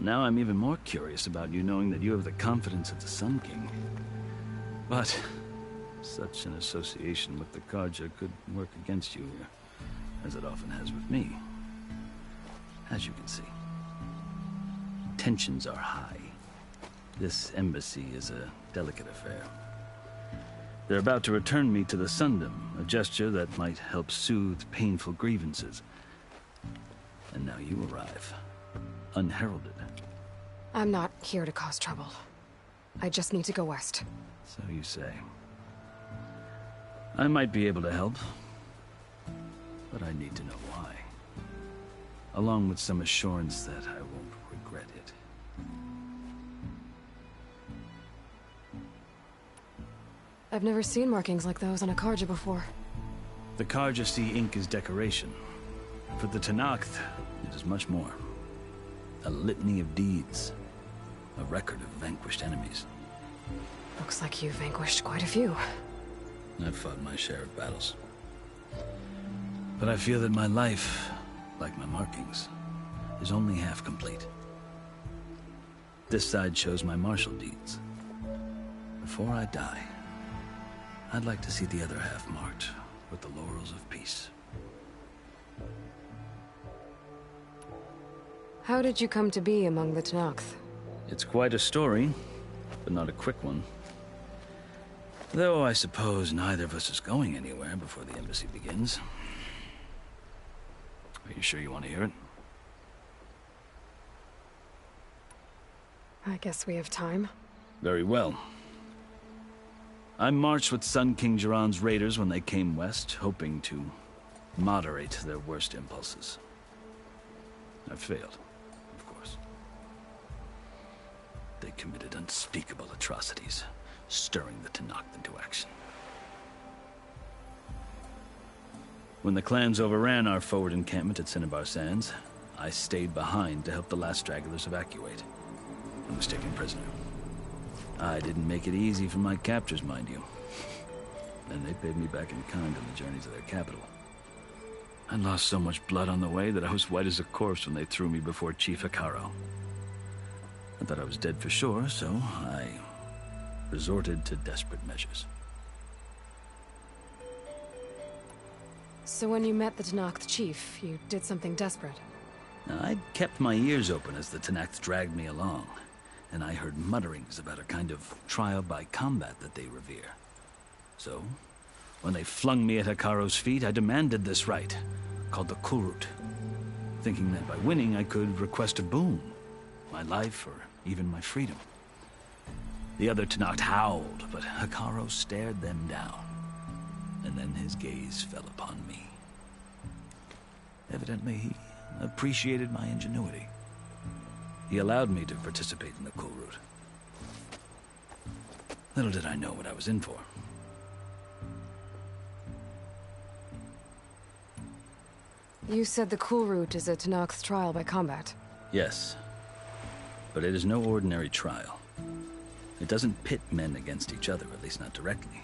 Now I'm even more curious about you knowing that you have the confidence of the Sun King. But such an association with the Carja could work against you here, as it often has with me. As you can see, tensions are high. This embassy is a delicate affair. They're about to return me to the Sundom, a gesture that might help soothe painful grievances. And now you arrive, unheralded. I'm not here to cause trouble. I just need to go west. So you say. I might be able to help, but I need to know why. Along with some assurance that I won't regret it. I've never seen markings like those on a Carja before. The Carja see ink as decoration. For the Tenakth, it is much more. A litany of deeds. A record of vanquished enemies. Looks like you vanquished quite a few. I've fought my share of battles. But I feel that my life, like my markings, is only half complete. This side shows my martial deeds. Before I die, I'd like to see the other half marked with the laurels of peace. How did you come to be among the Tenakth? It's quite a story, but not a quick one. Though I suppose neither of us is going anywhere before the embassy begins. Are you sure you want to hear it? I guess we have time. Very well. I marched with Sun King Jiran's raiders when they came west, hoping to moderate their worst impulses. I failed, of course. They committed unspeakable atrocities, stirring the Tenakth into action. When the clans overran our forward encampment at Cinnabar Sands, I stayed behind to help the last stragglers evacuate, and was taken prisoner. I didn't make it easy for my captors, mind you. And they paid me back in kind on the journey to their capital. I lost so much blood on the way that I was white as a corpse when they threw me before Chief Hikaro. I thought I was dead for sure, so I resorted to desperate measures. So when you met the Tenakth chief, you did something desperate? Now, I'd kept my ears open as the Tenakth dragged me along, and I heard mutterings about a kind of trial by combat that they revere. So, when they flung me at Hikaro's feet, I demanded this right, called the Kulrut, thinking that by winning I could request a boon, my life or even my freedom. The other Tenakth howled, but Hikaro stared them down, and then his gaze fell upon me. Evidently, he appreciated my ingenuity. He allowed me to participate in the Kulrut. Little did I know what I was in for. You said the Kulrut is a Tenakth trial by combat. Yes, but it is no ordinary trial. It doesn't pit men against each other, at least not directly.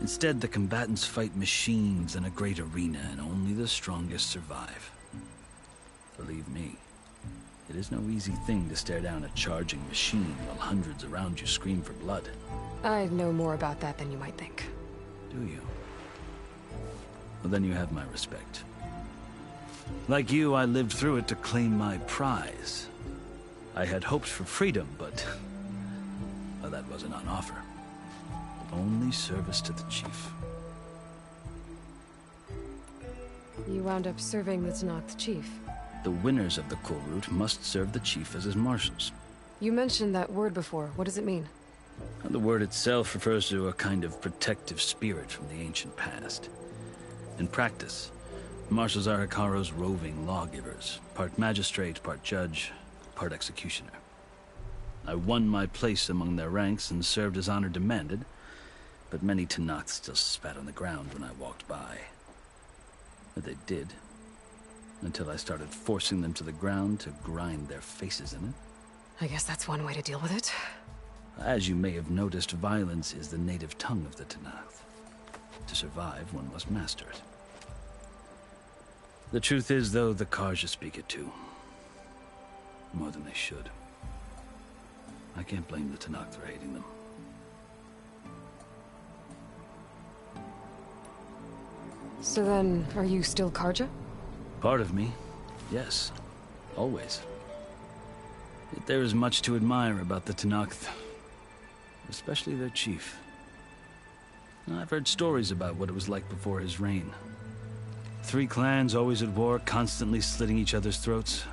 Instead, the combatants fight machines in a great arena, and only the strongest survive. Believe me, it is no easy thing to stare down a charging machine while hundreds around you scream for blood. I know more about that than you might think. Do you? Well, then you have my respect. Like you, I lived through it to claim my prize. I had hoped for freedom, but well, that wasn't on offer. Only service to the chief. You wound up serving the Tenakth chief. The winners of the Kulrut must serve the chief as his marshals. You mentioned that word before. What does it mean? The word itself refers to a kind of protective spirit from the ancient past. In practice, marshals are Hikaro's roving lawgivers, part magistrate, part judge, part executioner. I won my place among their ranks and served as honor demanded, but many Tenakth still spat on the ground when I walked by. But they did, until I started forcing them to the ground to grind their faces in it. I guess that's one way to deal with it. As you may have noticed, violence is the native tongue of the Tenakth. To survive, one must master it. The truth is, though, the Carja speak it too. more than they should. I can't blame the Tenakth for hating them. So then, are you still Karja? Part of me, yes. Always. Yet there is much to admire about the Tenakth. Especially their chief. I've heard stories about what it was like before his reign. 3 clans always at war, constantly slitting each other's throats.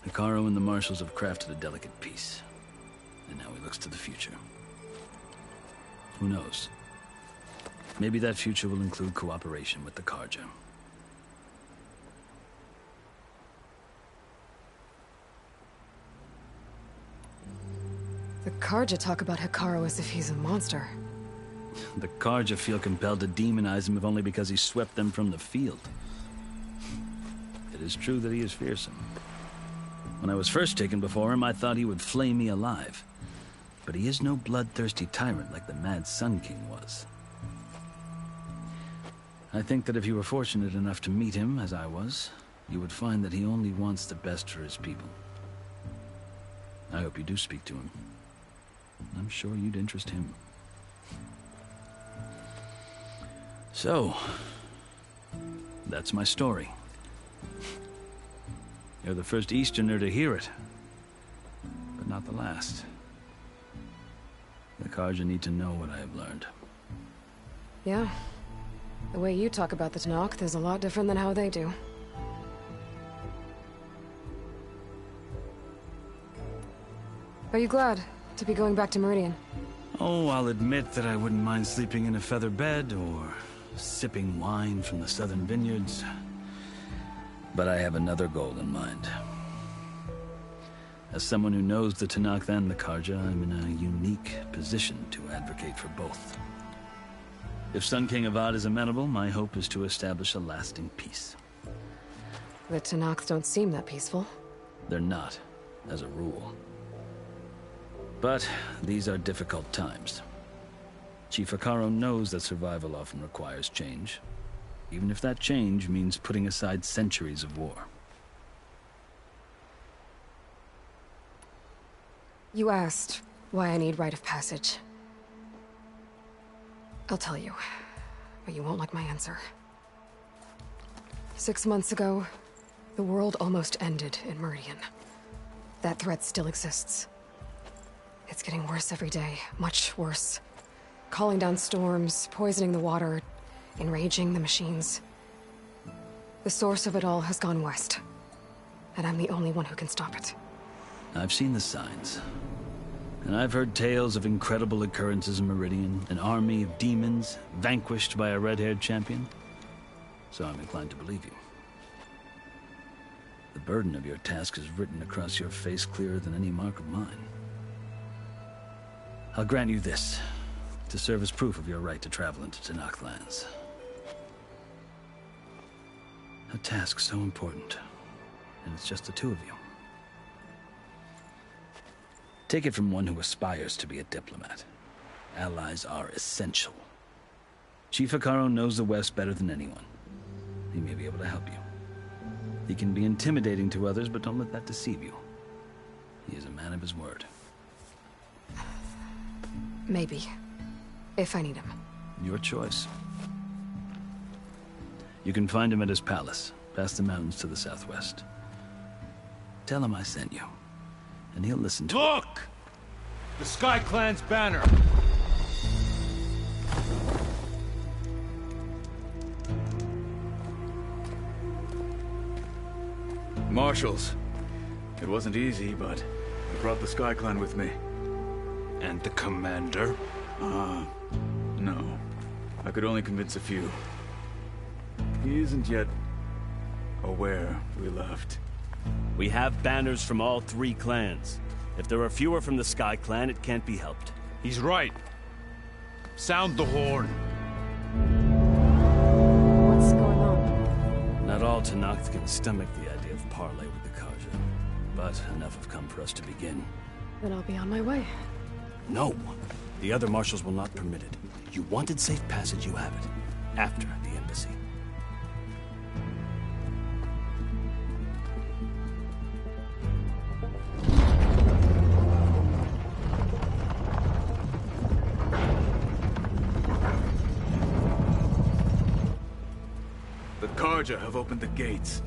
Hekarro and the Marshals have crafted a delicate peace. And now he looks to the future. Who knows? Maybe that future will include cooperation with the Karja. The Karja talk about Hekarro as if he's a monster. The Karja feel compelled to demonize him if only because he swept them from the field. It is true that he is fearsome. When I was first taken before him, I thought he would flay me alive. But he is no bloodthirsty tyrant like the Mad Sun King was. I think that if you were fortunate enough to meet him, as I was, you would find that he only wants the best for his people. I hope you do speak to him. I'm sure you'd interest him. So, that's my story. You're the first Easterner to hear it, but not the last. The Karja need to know what I have learned. Yeah. The way you talk about the Tenakth is a lot different than how they do. Are you glad to be going back to Meridian? Oh, I'll admit that I wouldn't mind sleeping in a feather bed or sipping wine from the southern vineyards. But I have another goal in mind. As someone who knows the Tenakth and the Karja, I'm in a unique position to advocate for both. If Sun King Avad is amenable, my hope is to establish a lasting peace. The Tenakth don't seem that peaceful. They're not, as a rule. But these are difficult times. Chief Hekarro knows that survival often requires change, even if that change means putting aside centuries of war. You asked why I need rite of passage. I'll tell you, but you won't like my answer. 6 months ago, the world almost ended in Meridian. That threat still exists. It's getting worse every day, much worse. Calling down storms, poisoning the water, enraging the machines. The source of it all has gone west, and I'm the only one who can stop it. I've seen the signs. And I've heard tales of incredible occurrences in Meridian, an army of demons vanquished by a red-haired champion. So I'm inclined to believe you. The burden of your task is written across your face clearer than any mark of mine. I'll grant you this, to serve as proof of your right to travel into Tenakth lands. A task so important, and it's just the 2 of you. Take it from one who aspires to be a diplomat. Allies are essential. Chief Hekarro knows the West better than anyone. He may be able to help you. He can be intimidating to others, but don't let that deceive you. He is a man of his word. Maybe. If I need him. Your choice. You can find him at his palace, past the mountains to the southwest. Tell him I sent you, and he'll listen to Look! The Sky Clan's banner! Marshals. It wasn't easy, but I brought the Sky Clan with me. And the commander? No. I could only convince a few. He isn't yet aware we left. We have banners from all 3 clans. If there are fewer from the Sky Clan, it can't be helped. He's right. Sound the horn. What's going on? Not all Tenakth can stomach the idea of parley with the Karja, but enough have come for us to begin. Then I'll be on my way. No! The other marshals will not permit it. You wanted safe passage, you have it. After the embassy. Kharja have opened the gates.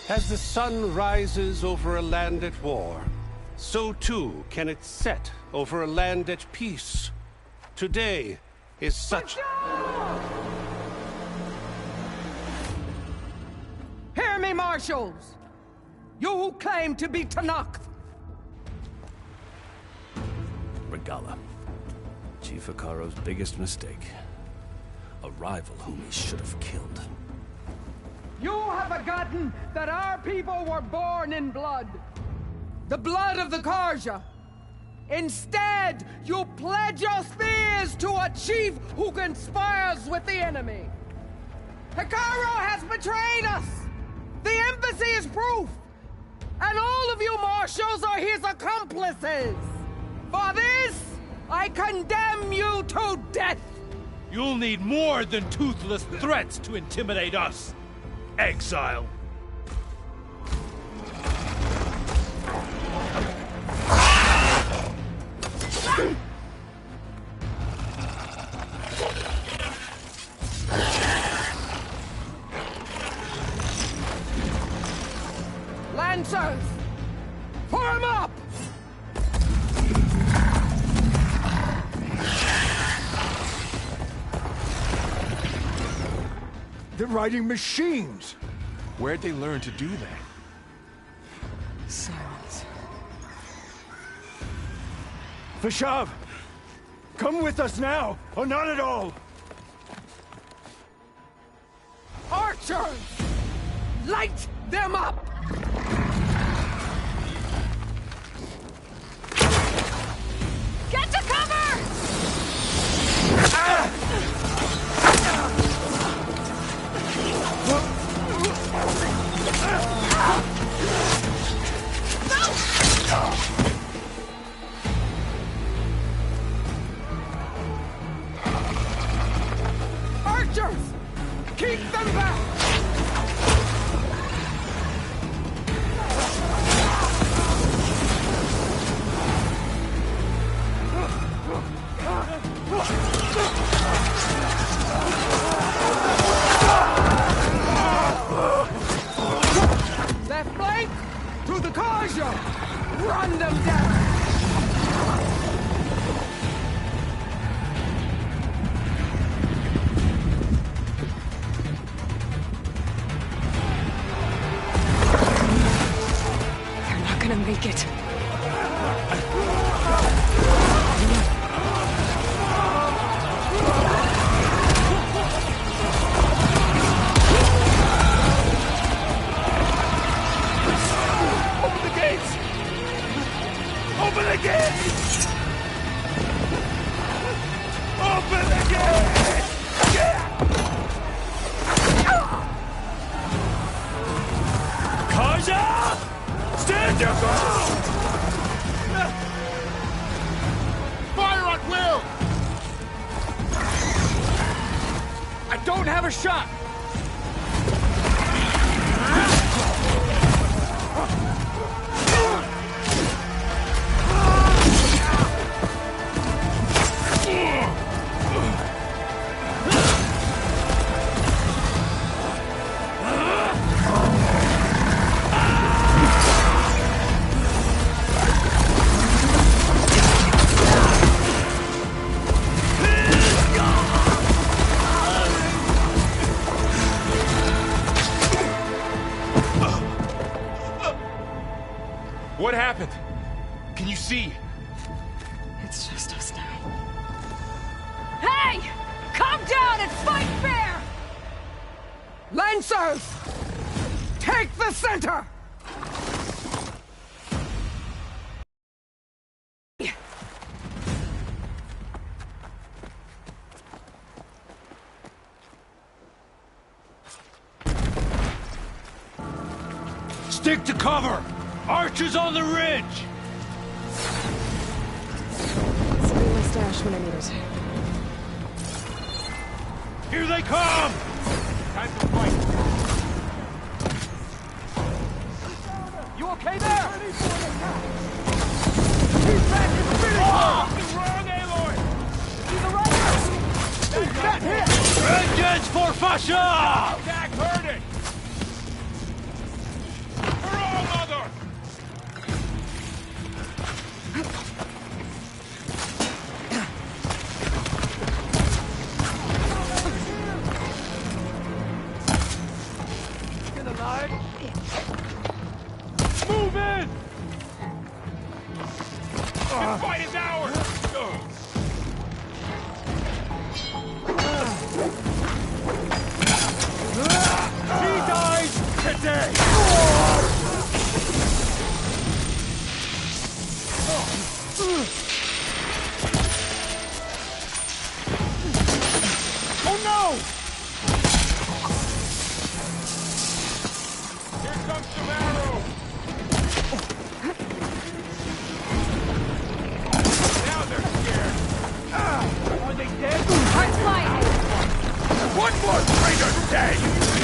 As the sun rises over a land at war, so too can it set over a land at peace. Today is such... Hear me, marshals! You who claim to be Tanakh! Regala. Chief Hikaro's biggest mistake. A rival whom he should have killed. You have forgotten that our people were born in blood. The blood of the Kharja. Instead, you pledge your spears to a chief who conspires with the enemy. Hikaro has betrayed us! The embassy is proof! And all of you marshals are his accomplices! For this, I condemn you to death! You'll need more than toothless threats to intimidate us. Exile. Lancers! Form up! They're riding machines! Where'd they learn to do that? Silence. Vashav! Come with us now, or not at all! Archers! Light them up! Get to cover! Archers! Keep them back! Left flank! To the Kharja! Run them down! They're not gonna make it. Open the gates! Open the gates! Open the gates! Kharja! Stand your ground! Fire at will! I don't have a shot! What happened? Can you see? It's just us now. Hey! Come down and fight fair! Lancers! Take the center! Stick to cover! Archers on the ridge! Send me my stash when I need it. Here they come! Time to fight. You okay there? He's back in the finish! The wrong Aloy! He's the right! That hit! Vengeance for Fasha! Attack heard it! For all mother! Move in! This fight is ours! He dies today! Oh no! Here comes some arrows! Now they're scared! Are they dead? Heart's flying! One more traitor dead!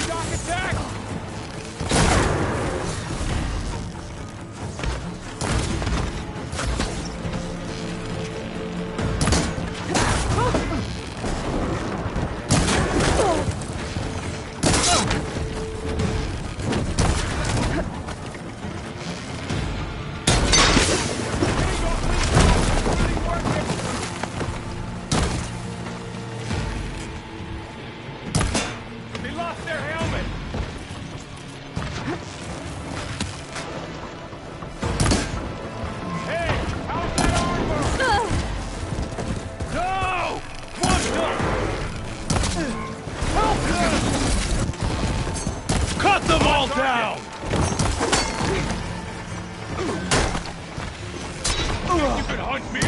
Shock attack! They lost their helmet! Hey, how's that armor? No! Monster! Help them! Cut them all down! You can hunt me?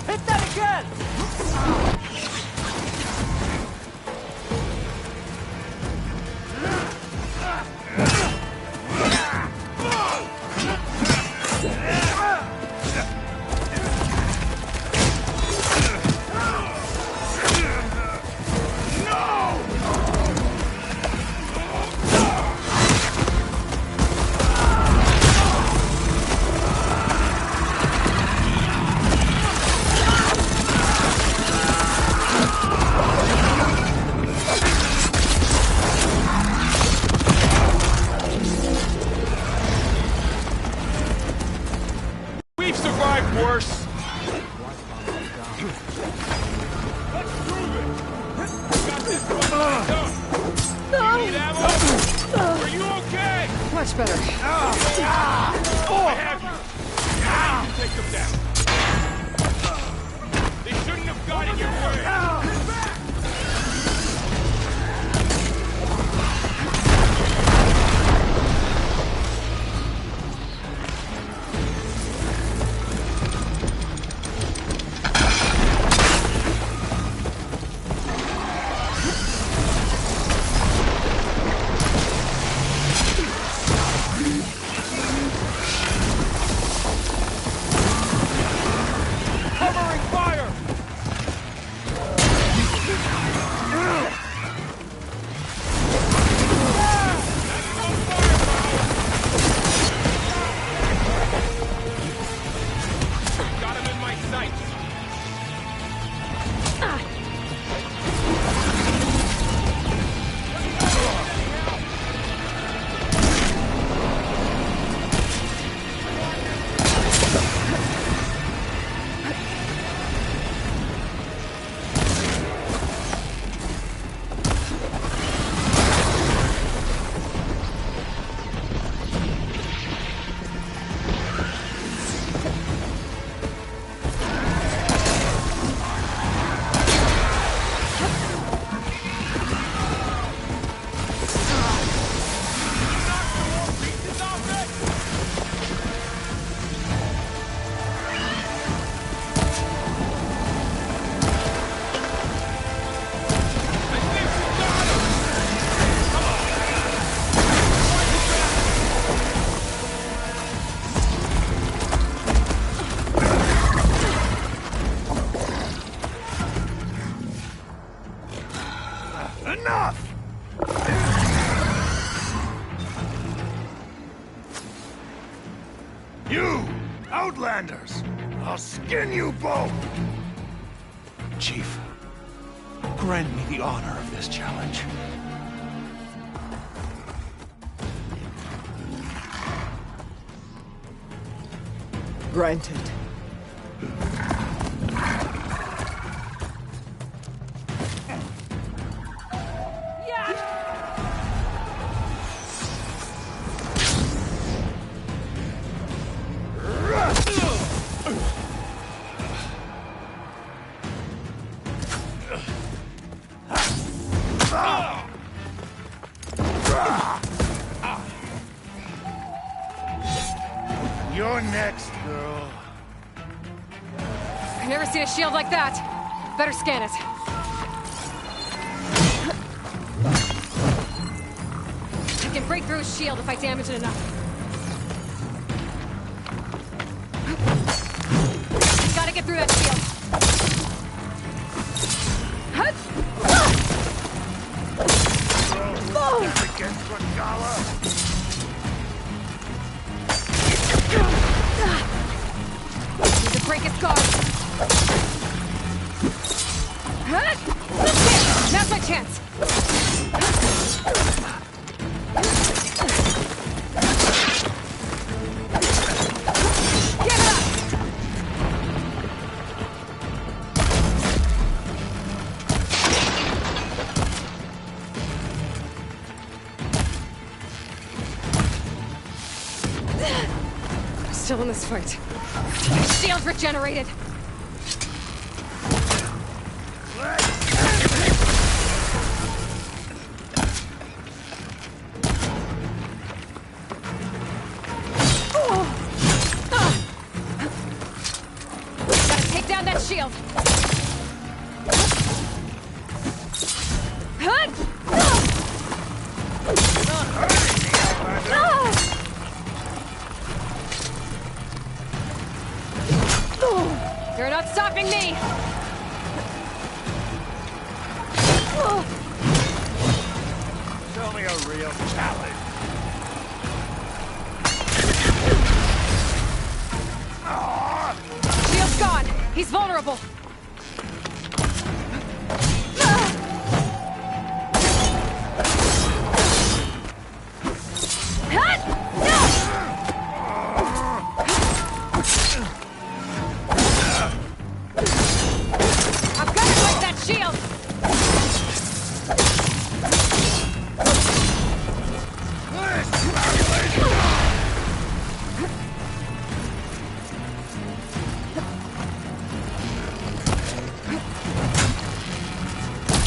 Hit that again! We've survived worse. Let's prove it. Got this one lined up. You need ammo? Are you okay? Much better. I have you. Now you take them down. They shouldn't have got in your way. Covering fire! Got him in my sights. You! Outlanders! I'll skin you both! Chief, grant me the honor of this challenge. Granted. You're next, girl. I've never seen a shield like that. Better scan it. I can break through his shield if I damage it enough. Gotta get through that shield. Against Regala. Need to break his guard. There! Now's my chance. Give it up! Still in this fight. Shield regenerated. Gotta take down that shield. You're not stopping me! Show me a real challenge. Shield's gone! He's vulnerable! I've got to break that shield!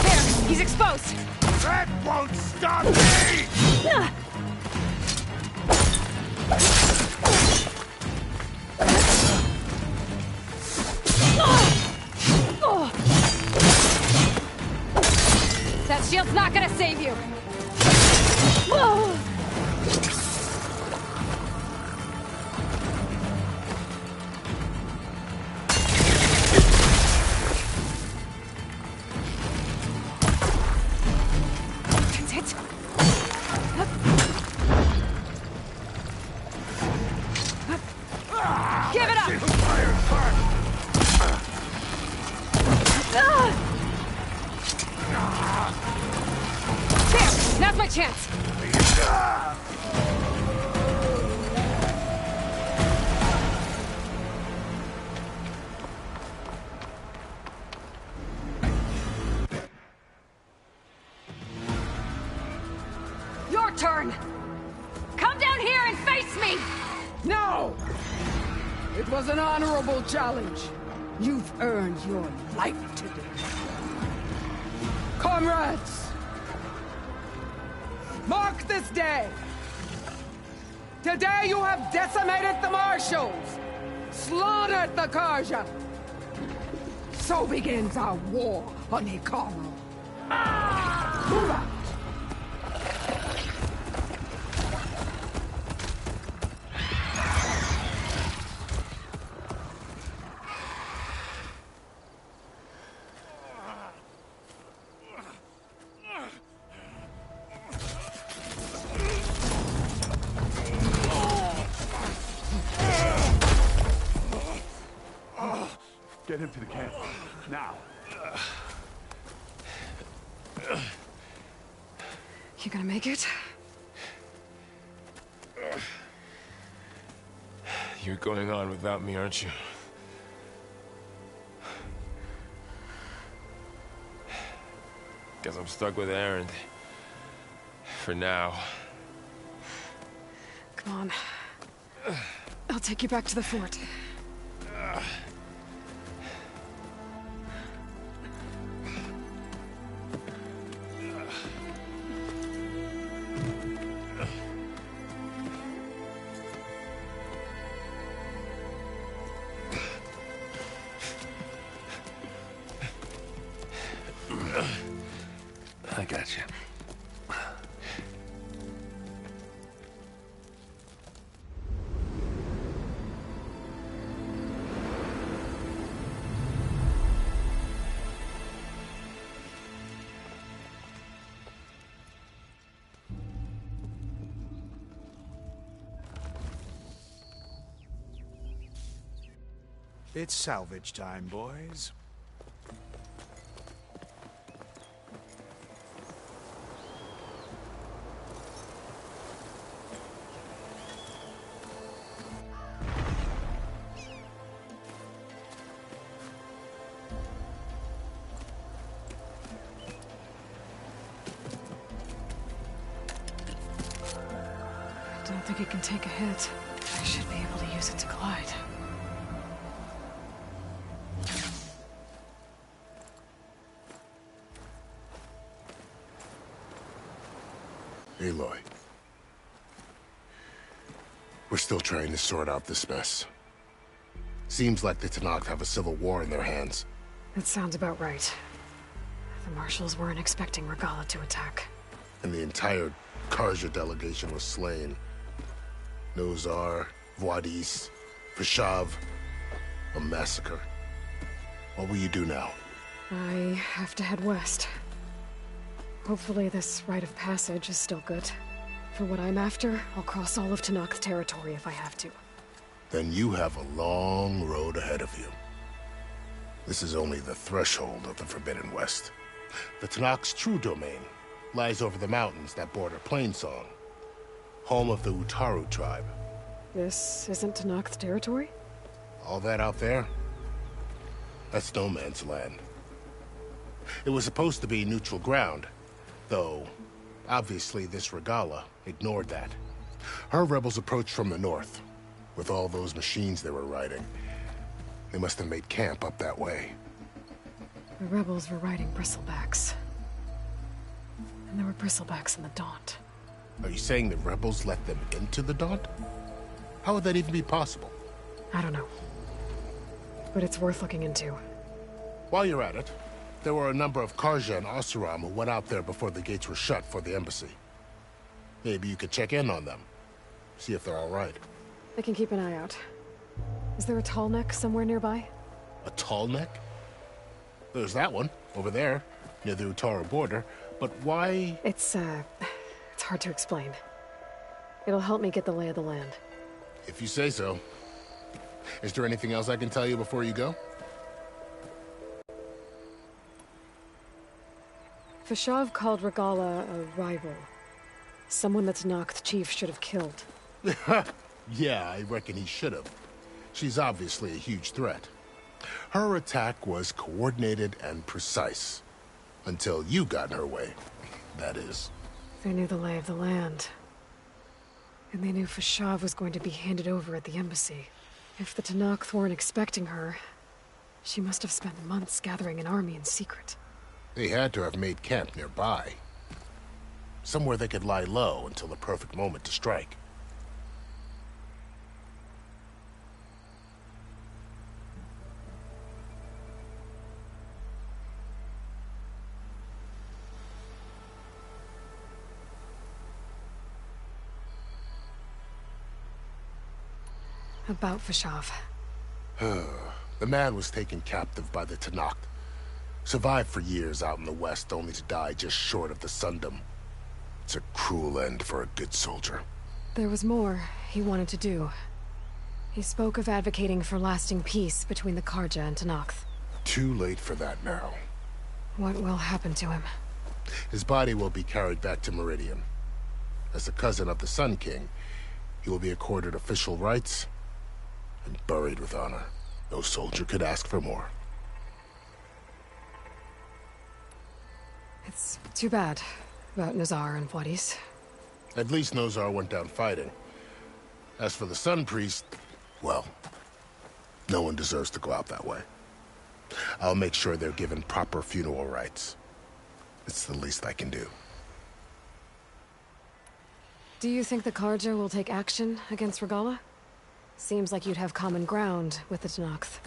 There! He's exposed! That won't stop me! That shield's not gonna save you! That's it! Give it up! Fire first! There! Now's my chance! Your turn! Come down here and face me! No! It was an honorable challenge. You've earned your life today. Comrades! Mark this day! Today you have decimated the Marshals! Slaughtered the Karja! So begins our war on Hikaru. Move out! Get him to the camp. Now. You gonna make it? You're going on without me, aren't you? Guess I'm stuck with Aaron. For now. Come on. I'll take you back to the fort. I got you. It's salvage time, boys. I don't think it can take a hit. I should be able to use it to glide. Aloy. We're still trying to sort out this mess. Seems like the Tenakth have a civil war in their hands. That sounds about right. The marshals weren't expecting Regalla to attack. And the entire Karja delegation was slain. Nozar, Voidis, Vashav. A massacre. What will you do now? I have to head west. Hopefully this rite of passage is still good. For what I'm after, I'll cross all of Tenakth territory if I have to. Then you have a long road ahead of you. This is only the threshold of the Forbidden West. The Tenakth's true domain lies over the mountains that border Plainsong, home of the Utaru tribe. This isn't Tenakth territory? All that out there? That's no man's land. It was supposed to be neutral ground, though obviously this Regalla ignored that. Her rebels approached from the north, with all those machines they were riding. They must have made camp up that way. The rebels were riding bristlebacks. And there were bristlebacks in the Daunt. Are you saying the rebels let them into the Daunt? How would that even be possible? I don't know. But it's worth looking into. While you're at it, there were a number of Karja and Oseram who went out there before the gates were shut for the embassy. Maybe you could check in on them. See if they're all right. I can keep an eye out. Is there a tall neck somewhere nearby? A tall neck? There's that one, over there, near the Utaru border. But why... It's hard to explain. It'll help me get the lay of the land. If you say so. Is there anything else I can tell you before you go? Vashav called Regalla a rival. Someone that Tenakth chief should have killed. Yeah, I reckon he should have. She's obviously a huge threat. Her attack was coordinated and precise. Until you got in her way, that is. They knew the lay of the land. And they knew Vashav was going to be handed over at the embassy. If the Tenakth weren't expecting her, she must have spent months gathering an army in secret. They had to have made camp nearby. Somewhere they could lie low until the perfect moment to strike. About Vashav. The man was taken captive by the Tenakth. Survived for years out in the west, only to die just short of the Sundom. It's a cruel end for a good soldier. There was more he wanted to do. He spoke of advocating for lasting peace between the Karja and Tenakth. Too late for that now. What will happen to him? His body will be carried back to Meridian. As a cousin of the Sun King, he will be accorded official rights and buried with honor. No soldier could ask for more. It's too bad about Nazar and Wadis. At least Nozar went down fighting. As for the Sun Priest, well, no one deserves to go out that way. I'll make sure they're given proper funeral rites. It's the least I can do. Do you think the Karja will take action against Regalla? Seems like you'd have common ground with the Tenakth.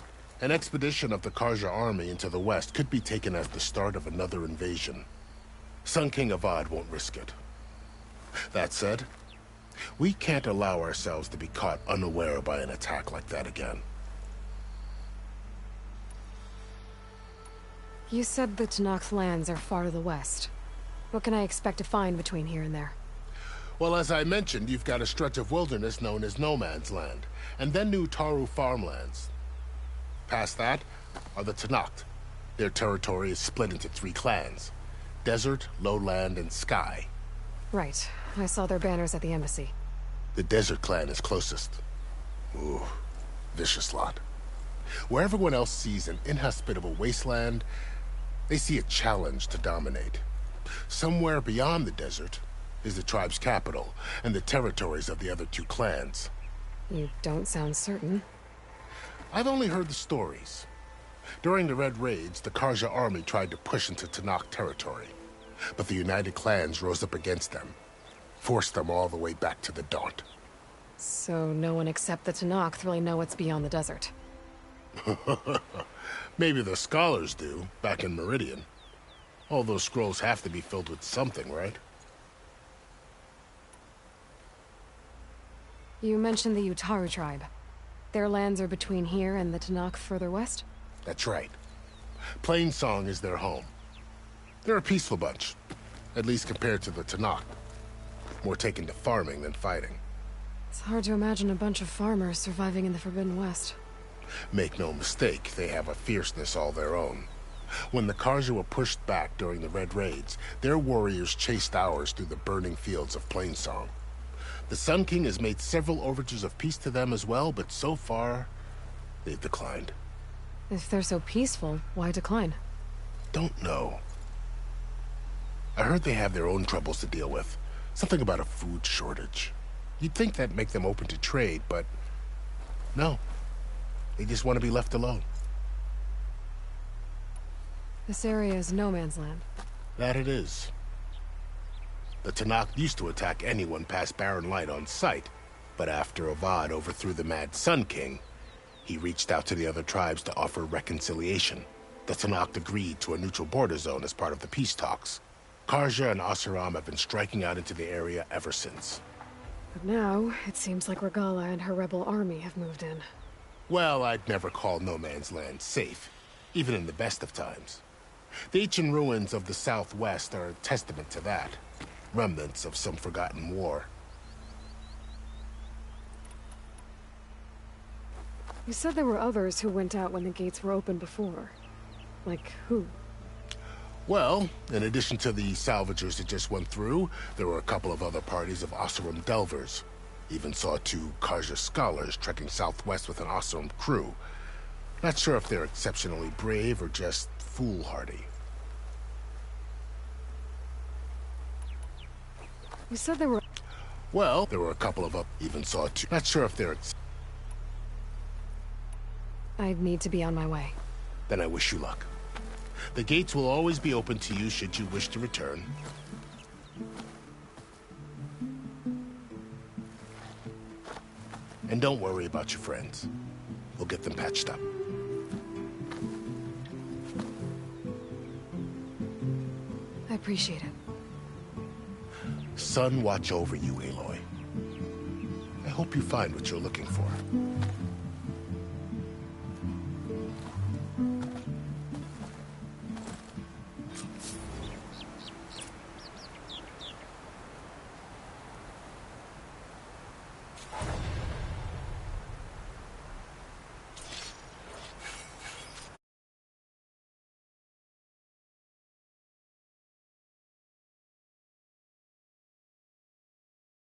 An expedition of the Karja army into the west could be taken as the start of another invasion. Sun King Avad won't risk it. That said, we can't allow ourselves to be caught unaware by an attack like that again. You said the Tenakth lands are far to the west. What can I expect to find between here and there? Well, as I mentioned, you've got a stretch of wilderness known as No Man's Land, and then New Taru farmlands. Past that are the Tenakth. Their territory is split into 3 clans: Desert, Lowland, and Sky. Right. I saw their banners at the embassy. The Desert clan is closest. Ooh, vicious lot. Where everyone else sees an inhospitable wasteland, they see a challenge to dominate. Somewhere beyond the desert is the tribe's capital, and the territories of the other 2 clans. You don't sound certain. I've only heard the stories. During the Red Raids, the Karja army tried to push into Tenakth territory, but the United Clans rose up against them, forced them all the way back to the Daunt. So no one except the Tenakth really know what's beyond the desert. Maybe the scholars do, back in Meridian. All those scrolls have to be filled with something, right? You mentioned the Utaru tribe. Their lands are between here and the Tenakth further west? That's right. Plainsong is their home. They're a peaceful bunch, at least compared to the Tenakth. More taken to farming than fighting. It's hard to imagine a bunch of farmers surviving in the Forbidden West. Make no mistake, they have a fierceness all their own. When the Karja were pushed back during the Red Raids, their warriors chased ours through the burning fields of Plainsong. The Sun King has made several overtures of peace to them as well, but so far, they've declined. If they're so peaceful, why decline? Don't know. I heard they have their own troubles to deal with. Something about a food shortage. You'd think that'd make them open to trade, but no. They just want to be left alone. This area is no man's land. That it is. The Tenakth used to attack anyone past Barren Light on sight, but after Avad overthrew the Mad Sun King, he reached out to the other tribes to offer reconciliation. The Tenakth agreed to a neutral border zone as part of the peace talks. Karja and Oseram have been striking out into the area ever since. But now, it seems like Regalla and her rebel army have moved in. Well, I'd never call No Man's Land safe, even in the best of times. The ancient ruins of the Southwest are a testament to that. Remnants of some forgotten war. You said there were others who went out when the gates were open before. Like who? Well, in addition to the salvagers that just went through, there were a couple of other parties of Oseram delvers. Even saw 2 Karja scholars trekking southwest with an Oseram crew. Not sure if they're exceptionally brave or just foolhardy. You said there were... Well, there were a couple of even saw 2. Not sure if they're I need to be on my way. Then I wish you luck. The gates will always be open to you should you wish to return. And don't worry about your friends. We'll get them patched up. I appreciate it. Sun watch over you, Aloy. I hope you find what you're looking for.